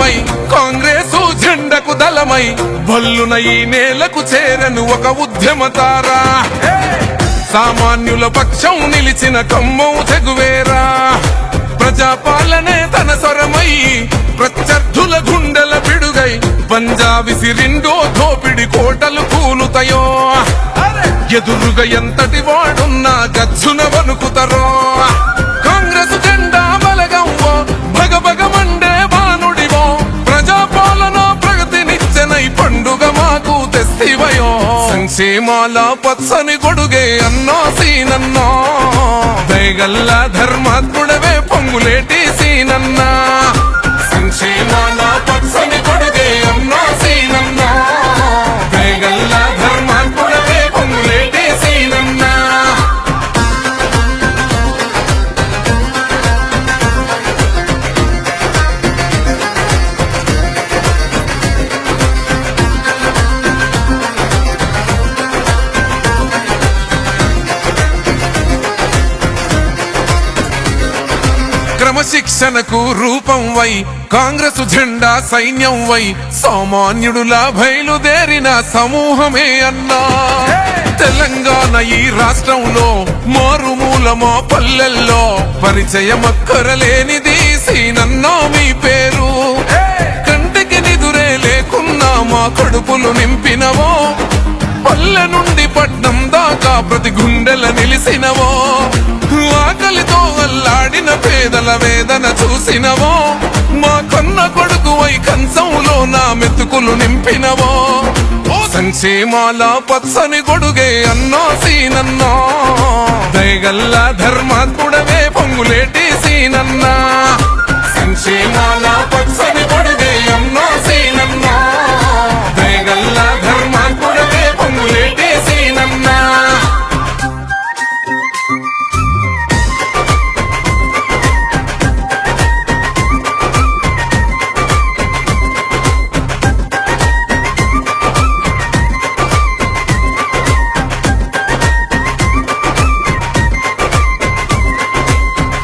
బలమై కాంగ్రెసు జెండకు దళమై భల్లున ఈ నేలకు చేరను ఒక ఉద్యమతారా సామాన్యుల పక్షం నిలిచిన కమ్మం తెగువేరా ప్రజాపాలనే తన స్వరమై ప్రత్యర్థుల గుండెల పిడుగై పంజాబి సిరిండో దోపిడి కోటలు కూలుతాయో ఎదురుగా ఎంతటి వాడున్నా గచ్చున వణుకుతారో కాంగ్రెస్ జెండా బలగంవో భగభగ మండే బానుడివో ప్రజాపాలన ప్రగతినిచ్చనై పండుగ మాకు తెస్తివయో సంక్షేమాల పచ్చని గొడుగే అన్నో సీనన్నో దయగల్ల ధర్మాత్ముడవే పొంగులేటి సీనన్నా సంక్షేమాల పచ్చని గొడుగే అన్నో సీనన్నా దయగల్ల ధర్మాత్ముడవే పొంగులేటి సీనన్నా క్రమశిక్షణకు రూపం వై కాంగ్రెసు జెండా సైన్యం వై సామాన్యుడులా బయలుదేరిన సమూహమే అన్నా తెలంగాణ ఈ రాష్ట్రంలో మారుమూల మా పల్లెల్లో పరిచయమక్కరలేనిది సీనన్నో మీ పేరు కంటికి నిదురే లేకున్నా మా కడుపులు నింపినవో పల్లె నుండి పట్నం దాకా ప్రతి గుండెల నిలిసినవో ఆకలితో అల్లాడిన పేదల వేదన చూసినవో మా కన్న కొడుకువై కంచంలో నా మెతుకులు నింపినవో సంక్షేమాల పచ్చని గొడుగే అన్నో సీనన్నో దయగల్ల ధర్మాత్ముడవే పొంగులేటి సీనన్నా సంక్షేమాల పచ్చని గొడుగే అన్నో సీనన్నో దయగల్ల ధర్మాత్ముడవే పొంగులేటి సీనన్నా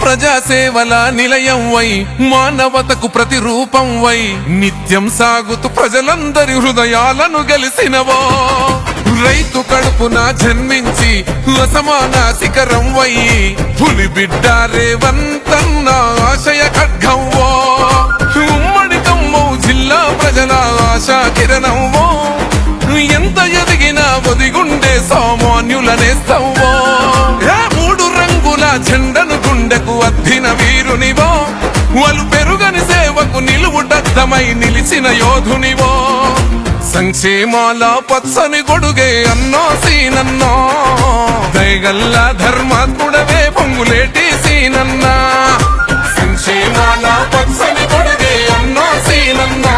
ప్రజాసేవల నిలయం వై మానవతకు ప్రతిరూపం వై నిత్యం సాగుతూ ప్రజలందరి హృదయాలను గెలిసినవో రైతు కడుపున జన్మించి అసమాన శిఖరం వై పులి బిడ్డ రేవంతన్న ఆశయ ఖడ్గంవో ఉమ్మడి ఖమ్మం జిల్లా ప్రజల ఆశా కిరణంవో ఎంత ఎదిగినా ఒదిగుండే సామాన్యుల నేస్తవో మూడు రంగుల జెండను గుండెకు అద్దిన వీరునివో వాళ్ళు పెరుగని సేవకు నిలువుటద్దమై నిలిచిన యోధునివో సంక్షేమాల పచ్చని గొడుగే అన్నో సీనన్నో దయగల్ల ధర్మాత్ముడవే పొంగులేటి సీనన్నా సంక్షేమాల పచ్చని గొడుగే అన్నో సీనన్నో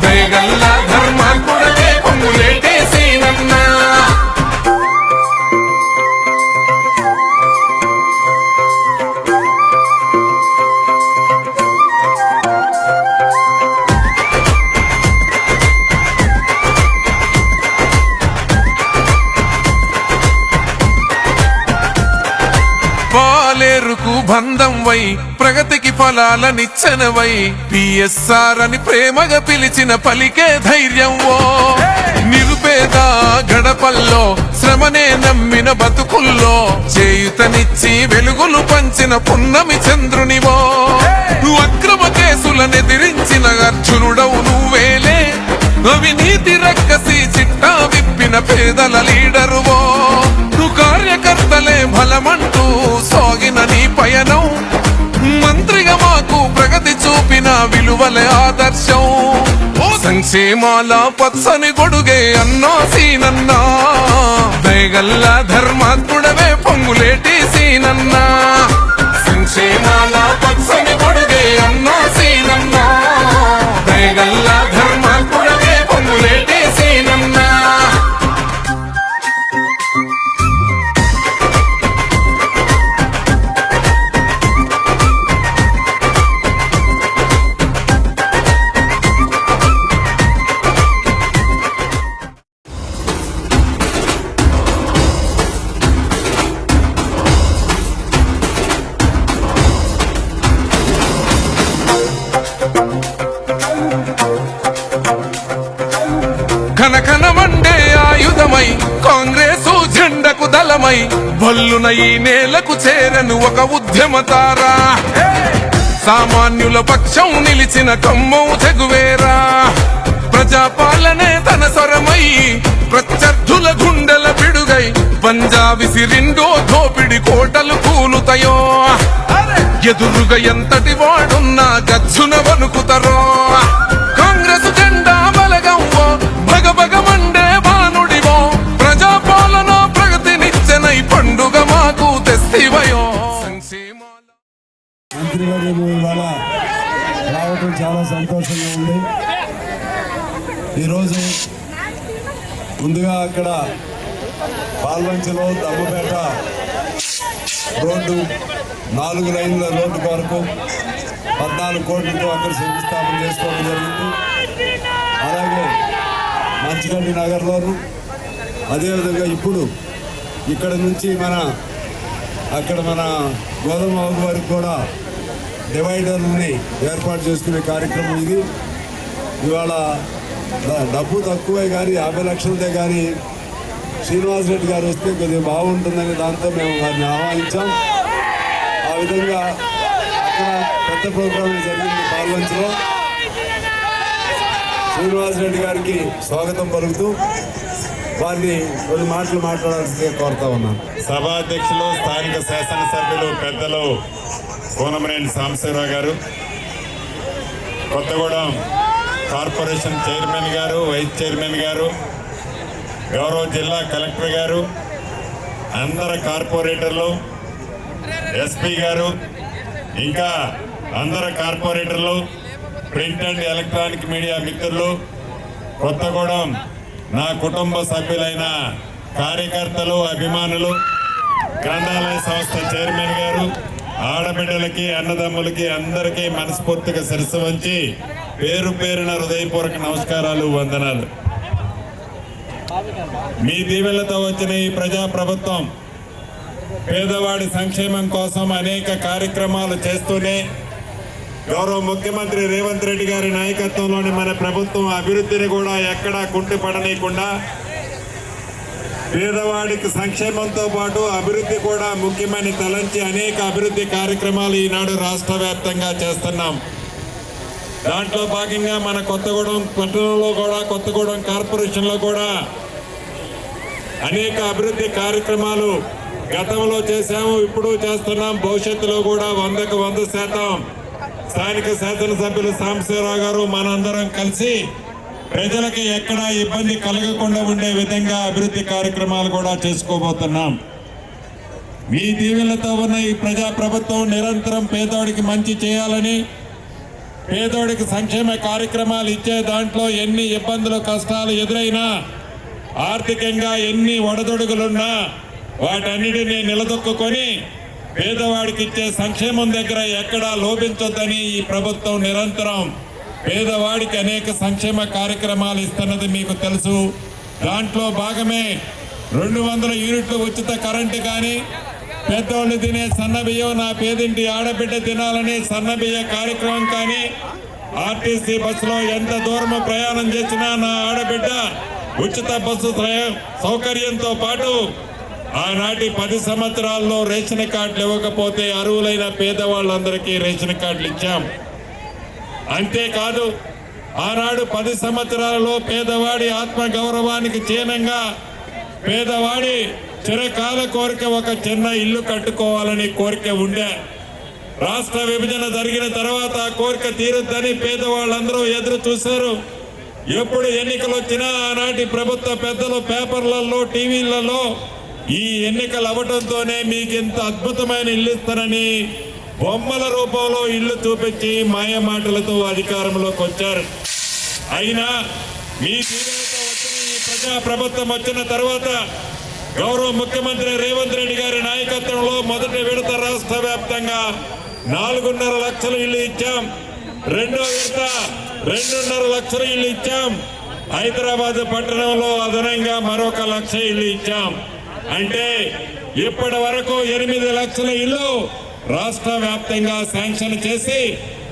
దయగల్ల ధర్మాత్ముడవే పొంగులేటి సీనన్నా పాలేరుకు బంధం వై ప్రగతికి ఫలాల నిచ్చెనవై పిఎస్ఆర్ అని ప్రేమగా పిలిచిన పలికే ధైర్యంవో నిరుపేద గడపల్లో శ్రమనే నమ్మిన బతుకుల్లో చేయుతనిచ్చి వెలుగులు పంచిన పున్నమి చంద్రునివో అక్రమ కేసులనెదిరించిన అర్జునుడవు నువ్వేలే అవినీతి రక్కసి చిట్టా విప్పిన పేదల లీడరువో కార్యకర్తలే బలమంటూ సాగిన నీ పయనం మంత్రిగా మాకు ప్రగతి చూపిన విలువలే ఆదర్శం సంక్షేమాల పచ్చని గొడుగే అన్నో సీనన్నా దయగల్ల ధర్మాత్ముడవే పొంగులేటి సీనన్నా సంక్షేమాల పచ్చని గొడుగే అన్నో సీనన్నా దయగల్ల ధర్మాత్ముడవే పొంగులేటి సీనన్నా కనకనమండే ఆయుధమై కాంగ్రెసు జెండకు దళమై భల్లున ఈ నేలకు చేరను ఒక ఉద్యమతారా సామాన్యుల పక్షం నిలిచిన కమ్మం తెగువేరా ప్రజాపాలనే తన స్వరమై ప్రత్యర్థుల గుండెల పిడుగై పంజాబిసి రెండో దోపిడి కోటలు కూలుతాయో ఎదురుగా ఎంతటి వాడున్నా గచ్చున వణుకుతారో కాంగ్రెస్ జెండా బలగంవో భగభగమండే బానుడివో ప్రజాపాలన ప్రగతినిచ్చనై పండుగ మాకు తెస్తివయో మంత్రివర్యులు ఇవాళ రావటం చాలా సంతోషంగా ఉంది. ఈరోజు ముందుగా అక్కడ పాల్వంచలో దమ్మపేట రోడ్డు 4 లైన్ల రోడ్డు కొరకు 14 కోట్లతో అక్కడ శంకుస్థాపన చేసుకోవడం జరిగింది. అలాగే మంచిగడ్డి నగర్లోను అదేవిధంగా ఇప్పుడు ఇక్కడ నుంచి అక్కడ మన గోధుమ వరకు కూడా డివైడర్ని ఏర్పాటు చేసుకునే కార్యక్రమం ఇది. ఇవాళ డబ్బు తక్కువే కానీ 50 లక్షలదే కానీ శ్రీనివాసరెడ్డి గారు వస్తే కొద్దిగా బాగుంటుందనే దాంతో మేము వారిని ఆహ్వానించాం. ఆ విధంగా అక్కడ పెద్ద ప్రోగ్రాం జరిగింది పాల్వంచలో. శ్రీనివాసరెడ్డి గారికి స్వాగతం పలుకుతూ వారిని కొన్ని మాటలు మాట్లాడాల్సిందిగా కోరుతా ఉన్నాను. సభాధ్యక్షులు స్థానిక శాసనసభ్యులు పెద్దలు కోనమనేని సాంబశివరావు గారు, కొత్తగూడెం కార్పొరేషన్ చైర్మన్ గారు, వైస్ చైర్మన్ గారు, గౌరవ జిల్లా కలెక్టర్ గారు, అందరు కార్పొరేటర్లు, ఎస్పీ గారు, ఇంకా అందరు కార్పొరేటర్లు, ప్రింట్ అండ్ ఎలక్ట్రానిక్ మీడియా మిత్రులు, కొత్తగూడెం నా కుటుంబ సభ్యులైన కార్యకర్తలు, అభిమానులు, గ్రంథాలయ సంస్థ చైర్మన్ గారు, ఆడబిడ్డలకి, అన్నదమ్ములకి అందరికీ మనస్ఫూర్తిగా శిరస్సు వంచి పేరు పేరున హృదయపూర్వక నమస్కారాలు, వందనాలు. మీ దీవెనలతో వచ్చిన ఈ ప్రజాప్రభుత్వం పేదవాడి సంక్షేమం కోసం అనేక కార్యక్రమాలు చేస్తూనే గౌరవ ముఖ్యమంత్రి రేవంత్ రెడ్డి గారి నాయకత్వంలోని మన ప్రభుత్వం అభివృద్ధిని కూడా ఎక్కడా కుంటిపడనీయకుండా పేదవాడికి సంక్షేమంతో పాటు అభివృద్ధి కూడా ముఖ్యమని తలంచి అనేక అభివృద్ధి కార్యక్రమాలు ఈనాడు రాష్ట్ర వ్యాప్తంగా చేస్తున్నాం. దాంట్లో భాగంగా మన కొత్తగూడెం పట్టణంలో కూడా, కొత్తగూడెం కార్పొరేషన్లో కూడా అనేక అభివృద్ధి కార్యక్రమాలు గతంలో చేశాము, ఇప్పుడు చేస్తున్నాం. భవిష్యత్తులో కూడా 100కు 100% స్థానిక శాసనసభ్యులు సాంబశివరావు గారు మనందరం కలిసి ప్రజలకి ఎక్కడా ఇబ్బంది కలగకుండా ఉండే విధంగా అభివృద్ధి కార్యక్రమాలు కూడా చేసుకోబోతున్నాం. మీ దీవెనలతో ఉన్న ఈ ప్రజాప్రభుత్వం నిరంతరం పేదోడికి మంచి చేయాలని, పేదోడికి సంక్షేమ కార్యక్రమాలు ఇచ్చే దాంట్లో ఎన్ని ఇబ్బందులు కష్టాలు ఎదురైనా, ఆర్థికంగా ఎన్ని ఒడదొడుగులున్నా వాటన్నిటినీ నిలదొక్కుని పేదవాడికి ఇచ్చే సంక్షేమం దగ్గర ఎక్కడా లోపించొద్దని ఈ ప్రభుత్వం నిరంతరం పేదవాడికి అనేక సంక్షేమ కార్యక్రమాలు ఇస్తున్నది మీకు తెలుసు. దాంట్లో భాగమే 200 యూనిట్లు ఉచిత కరెంటు కానీ, పెద్దోళ్ళు తినే సన్నబియ్యం, నా పేదింటి ఆడబిడ్డ తినాలని సన్నబియ్య కార్యక్రమం కానీ, ఆర్టీసీ బస్సులో ఎంత దూరం ప్రయాణం చేసినా నా ఆడబిడ్డ ఉచిత బస్సు సౌకర్యంతో పాటు ఆనాటి 10 సంవత్సరాల్లో రేషన్ కార్డులు ఇవ్వకపోతే అర్హులైన పేదవాళ్ళందరికీ రేషన్ కార్డులు ఇచ్చాం. అంతేకాదు ఆనాడు 10 సంవత్సరాలలో పేదవాడి ఆత్మ గౌరవానికి చిహ్నంగా పేదవాడి చిరకాల కోరిక ఒక చిన్న ఇల్లు కట్టుకోవాలని కోరిక ఉండే. రాష్ట్ర విభజన జరిగిన తర్వాత ఆ కోరిక తీరుద్దని పేదవాళ్ళందరూ ఎదురు చూశారు. ఎప్పుడు ఎన్నికలు వచ్చినా ఆనాటి ప్రభుత్వ పెద్దలు పేపర్లలో, టీవీలలో ఈ ఎన్నికలు అవ్వడంతోనే మీకు ఇంత అద్భుతమైన ఇల్లు ఇస్తారని బొమ్మల రూపంలో ఇల్లు చూపించి మాయ మాటలతో అధికారంలోకి వచ్చారు. అయినా మీ దీవెనలతో వచ్చిన ఈ ప్రజా ప్రభుత్వం వచ్చిన తర్వాత గౌరవ ముఖ్యమంత్రి రేవంత్ రెడ్డి గారి నాయకత్వంలో మొదటి విడత రాష్ట్ర వ్యాప్తంగా 4.5 లక్షల ఇల్లు ఇచ్చాం. రెండో విడత 2.5 లక్షల ఇల్లు ఇచ్చాం. హైదరాబాద్ పట్టణంలో అదనంగా మరొక 1 లక్ష ఇల్లు ఇచ్చాం. అంటే ఇప్పటి వరకు 8 లక్షల ఇల్లు రాష్ట్ర వ్యాప్తంగా శాంక్షన్ చేసి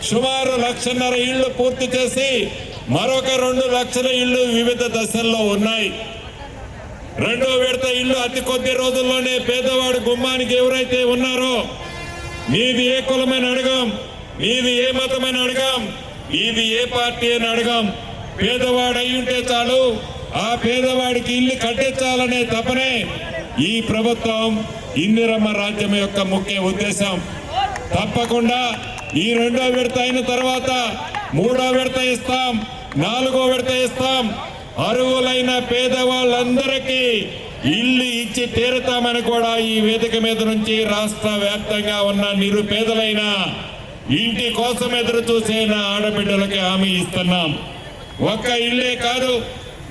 సుమారు 1.5 లక్షల ఇళ్లు పూర్తి చేసి మరొక 2 లక్షల ఇళ్ళు వివిధ దశల్లో ఉన్నాయి. 2వ విడత ఇళ్ళు అతి కొద్ది రోజుల్లోనే పేదవాడి గుమ్మానికి ఎవరైతే ఉన్నారో, నీది ఏ కులమైన అడగం, నీది ఏ మతమైన అడగం, నీది ఏ పార్టీ అని అడగం, పేదవాడు అయ్యుంటే చాలు, ఆ పేదవాడికి ఇల్లు కట్టించాలనే తపనే ఈ ప్రభుత్వం ఇందిరమ్మ రాజ్యం యొక్క ముఖ్య ఉద్దేశం. తప్పకుండా ఈ 2వ విడత అయిన తర్వాత 3వ విడత ఇస్తాం, 4వ విడత ఇస్తాం. అర్హులైన పేదవాళ్ళందరికీ ఇల్లు ఇచ్చి తీరుతామని కూడా ఈ వేదిక మీద నుంచి రాష్ట్ర వ్యాప్తంగా ఉన్న నిరుపేదలైన ఇంటి కోసం ఎదురు చూసే నా ఆడబిడ్డలకి హామీ ఇస్తున్నాం. ఒక్క ఇల్లే కాదు,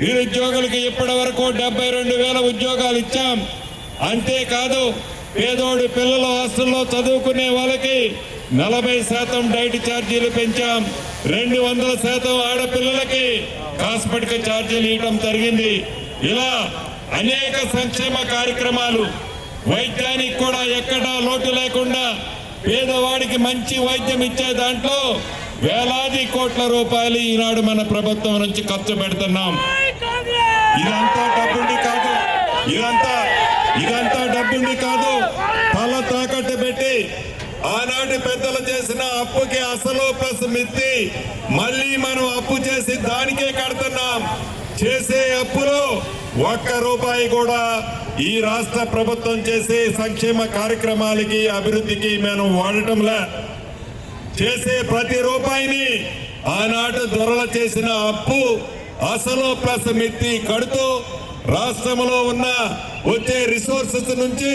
నిరుద్యోగులకి ఇప్పటి వరకు 72,000 ఉద్యోగాలు ఇచ్చాం. అంతేకాదు, పేదోడి పిల్లలు హాస్టల్లో చదువుకునే వాళ్ళకి 40% డైట్ ఛార్జీలు పెంచాం. 200% ఆడపిల్లలకి కాస్మెటిక్ ఛార్జీలు ఇవ్వడం జరిగింది. ఇలా అనేక సంక్షేమ కార్యక్రమాలు, వైద్యానికి కూడా ఎక్కడా లోటు లేకుండా పేదవాడికి మంచి వైద్యం ఇచ్చే దాంట్లో వేలాది కోట్ల రూపాయలు ఈనాడు మన ప్రభుత్వం నుంచి ఖర్చు పెడుతున్నాం. ఇదంతా డబ్బుండి కాదు, ఇదంతా డబ్బుండి కాదు, తల తాకట్టు పెట్టి ఆనాటి పెద్దలు చేసిన అప్పుకి అసలు ప్లస్ మిత్తి మళ్ళీ మనం అప్పు చేసి దానికే కడుతున్నాం. చేసే అప్పులో ₹1 కూడా ఈ రాష్ట్ర ప్రభుత్వం చేసే సంక్షేమ కార్యక్రమాలకి అభివృద్ధికి మనం వాడటంలా. చేసే ప్రతి రూపాయిని ఆనాటి దొరలు చేసిన అప్పు అసలు ప్లస్ మిత్తి కడుతూ రాష్ట్రంలో ఉన్న వచ్చే రిసోర్సెస్ నుంచి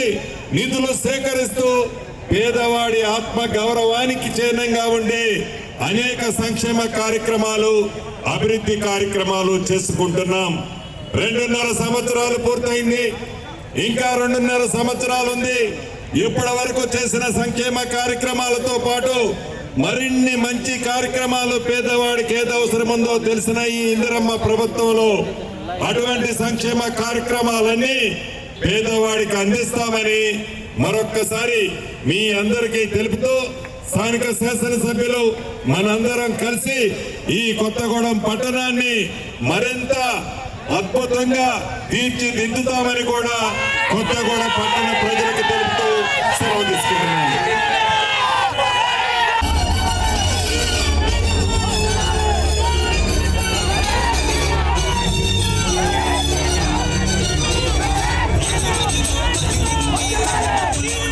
నిధులు సేకరిస్తూ పేదవాడి ఆత్మ గౌరవానికి చిహ్నంగా ఉండే అనేక సంక్షేమ కార్యక్రమాలు, అభివృద్ధి కార్యక్రమాలు చేసుకుంటున్నాం. 2.5 సంవత్సరాలు పూర్తయింది, ఇంకా 2.5 సంవత్సరాలు ఉంది. ఇప్పటి వరకు చేసిన సంక్షేమ కార్యక్రమాలతో పాటు మరిన్ని మంచి కార్యక్రమాలు పేదవాడికి ఏది అవసరం ఉందో తెలిసిన ఈ ఇందిరమ్మ ప్రభుత్వంలో అటువంటి సంక్షేమ కార్యక్రమాలన్నీ పేదవాడికి అందిస్తామని మరొక్కసారి మీ అందరికీ తెలుపుతూ, స్థానిక శాసనసభ్యులు మనందరం కలిసి ఈ కొత్తగూడెం పట్టణాన్ని మరింత అద్భుతంగా తీర్చిదిద్దుతామని కూడా కొత్తగూడెం పట్టణ ప్రజలకు తెలుపుతూ సెలవు తీసుకుంటున్నాను.